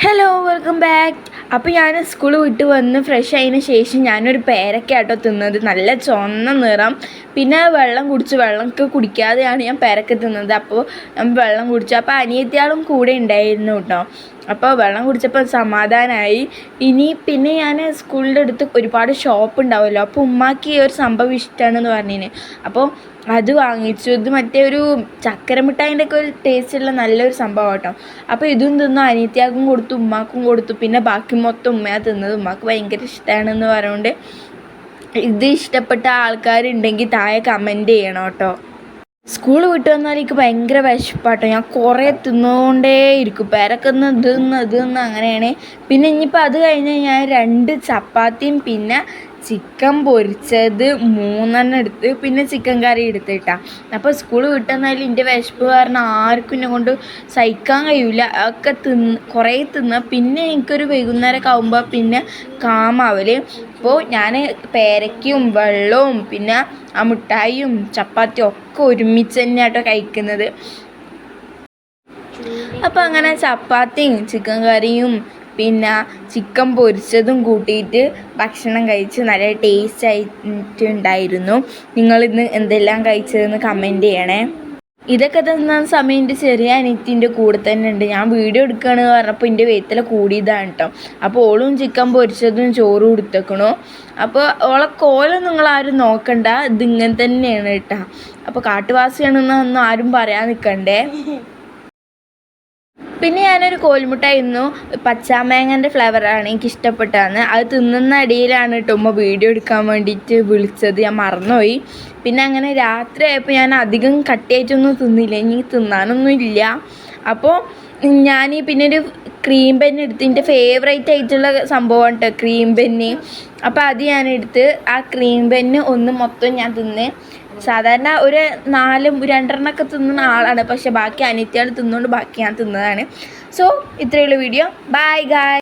Hello welcome back. അപ്പോൾ ഞാൻ school വിട്ട് വന്ന് ഫ്രഷ് ആയതിന് ശേഷം ഞാനൊരു പേരക്കാട്ടോ തിന്നത്. നല്ല ചുവന്ന നിറം. പിന്നെ വെള്ളമൊക്കെ കുടിക്കാതെയാണ് ഞാൻ പേരക്ക തിന്നത്. അപ്പോൾ ഞാൻ വെള്ളം കുടിച്ചു. അപ്പോൾ അനിയത്തിയാളും കൂടെ ഉണ്ടായിരുന്നു കേട്ടോ. അപ്പോൾ വെള്ളം കുടിച്ചപ്പോൾ സമാധാനമായി. പിന്നെ ഞാൻ സ്കൂളിൻ്റെ അടുത്ത് ഒരുപാട് ഷോപ്പ് ഉണ്ടാവുമല്ലോ. അപ്പോൾ ഉമ്മാക്ക് ഈ ഒരു സംഭവം ഇഷ്ടമാണെന്ന് പറഞ്ഞിന്. അപ്പോൾ അത് വാങ്ങിച്ചു. ഇത് മറ്റേ ഒരു ചക്കര മിഠായിൻ്റെ ഒക്കെ ഒരു ടേസ്റ്റുള്ള നല്ലൊരു സംഭവം കേട്ടോ. അപ്പോൾ ഇതും തിന്നു, അനിയത്തിയാൾക്കും കൊടുത്തു, ഉമ്മാക്കും കൊടുത്തു. പിന്നെ ബാക്കി മൊത്തം ഉമ്മയാണ് തിന്നത്. ഉമ്മാക്ക് ഭയങ്കര ഇഷ്ടമാണെന്ന് പറഞ്ഞുകൊണ്ട് ഇത് ഇഷ്ടപ്പെട്ട ആൾക്കാരുണ്ടെങ്കിൽ താഴെ കമൻറ്റ് ചെയ്യണം കേട്ടോ. സ്കൂൾ വിട്ട് വന്നാൽ എനിക്ക് ഭയങ്കര വിശപ്പാട്ടോ. ഞാൻ കുറേ തിന്നുകൊണ്ടേ ഇരിക്കും. പേരക്കൊന്ന് ഇത് അങ്ങനെയാണ്. പിന്നെ ഇനിയിപ്പോൾ അത് കഴിഞ്ഞാൽ ഞാൻ 2 ചപ്പാത്തിയും പിന്നെ ചിക്കൻ പൊരിച്ചത് 3 എടുത്ത് പിന്നെ ചിക്കൻ കറി എടുത്തിട്ടാണ്. അപ്പോൾ സ്കൂൾ വിട്ട് വന്നാൽ എൻ്റെ വിശപ്പ് കാരണം ആർക്കും എന്നെ കൊണ്ട് സഹിക്കാൻ കഴിയില്ല. ഒക്കെ കുറേ തിന്നുക. പിന്നെ എനിക്കൊരു വൈകുന്നേരമൊക്കെ ആകുമ്പോൾ പിന്നെ കാമാവൽ. അപ്പോൾ ഞാൻ പേരയ്ക്കും വെള്ളവും പിന്നെ ആ മിഠായിയും ചപ്പാത്തിയും ഒക്കെ ഒരുമിച്ച് തന്നെയാട്ടോ കഴിക്കുന്നത്. അപ്പോൾ അങ്ങനെ ചപ്പാത്തിയും ചിക്കൻ കറിയും പിന്നെ ചിക്കൻ പൊരിച്ചതും കൂട്ടിയിട്ട് ഭക്ഷണം കഴിച്ച് നല്ല ടേസ്റ്റ് ആയിട്ടുണ്ടായിരുന്നു. നിങ്ങളിന്ന് എന്തെല്ലാം കഴിച്ചതെന്ന് കമൻറ്റ് ചെയ്യണേ. ഇതൊക്കെ തന്ന സമയം എൻ്റെ ചെറിയ അനിയത്തിൻ്റെ കൂടെ തന്നെ ഉണ്ട്. ഞാൻ വീഡിയോ എടുക്കുകയാണെന്ന് പറഞ്ഞപ്പോൾ എൻ്റെ വെയ്ത്തല കൂടിയതാണ് കേട്ടോ. അപ്പോൾ ഓളും ചിക്കൻ പൊരിച്ചതും ചോറും എടുത്തേക്കണു. അപ്പോൾ ഓളെ കോലം നിങ്ങളാരും നോക്കണ്ട, ഇതിങ്ങനെ തന്നെയാണ് കേട്ടോ. അപ്പോൾ കാട്ടുവാസിയാണെന്നൊന്നും ആരും പറയാൻ നിൽക്കണ്ടേ. പിന്നെ ഞാനൊരു കോൽമുട്ടായിരുന്നു, പച്ചാമേങ്ങൻ്റെ ഫ്ലേവറാണ് എനിക്കിഷ്ടപ്പെട്ടതാണ്. അത് തിന്നുന്ന ഇടയിലാണ് കേട്ടോ ഉമ്മ വീഡിയോ എടുക്കാൻ വേണ്ടിയിട്ട് വിളിച്ചത്. ഞാൻ മറന്നുപോയി. പിന്നെ അങ്ങനെ രാത്രി ആയപ്പോൾ ഞാൻ അധികം കട്ടിയായിട്ടൊന്നും തിന്നില്ല, ഇനി തിന്നാനൊന്നും ഇല്ല. അപ്പോൾ ഞാൻ പിന്നെ ഒരു ക്രീം പെന്ന് എടുത്ത്, എൻ്റെ ഫേവറേറ്റ് ആയിട്ടുള്ള സംഭവമാണ് കേട്ടോ ക്രീം പെന്ന്. അപ്പോൾ അത് ഞാനെടുത്ത് ആ ക്രീം പെന്ന് ഒന്ന് മൊത്തം ഞാൻ തിന്ന്. സാധാരണ ഒരു 2 തിന്നുന്ന ആളാണ്, പക്ഷെ ബാക്കി അനിയത്തിയാണ് തിന്നുകൊണ്ട് ബാക്കി ഞാൻ തിന്നതാണ്. സോ ഇത്രയുള്ള വീഡിയോ. ബൈ ഗായ്.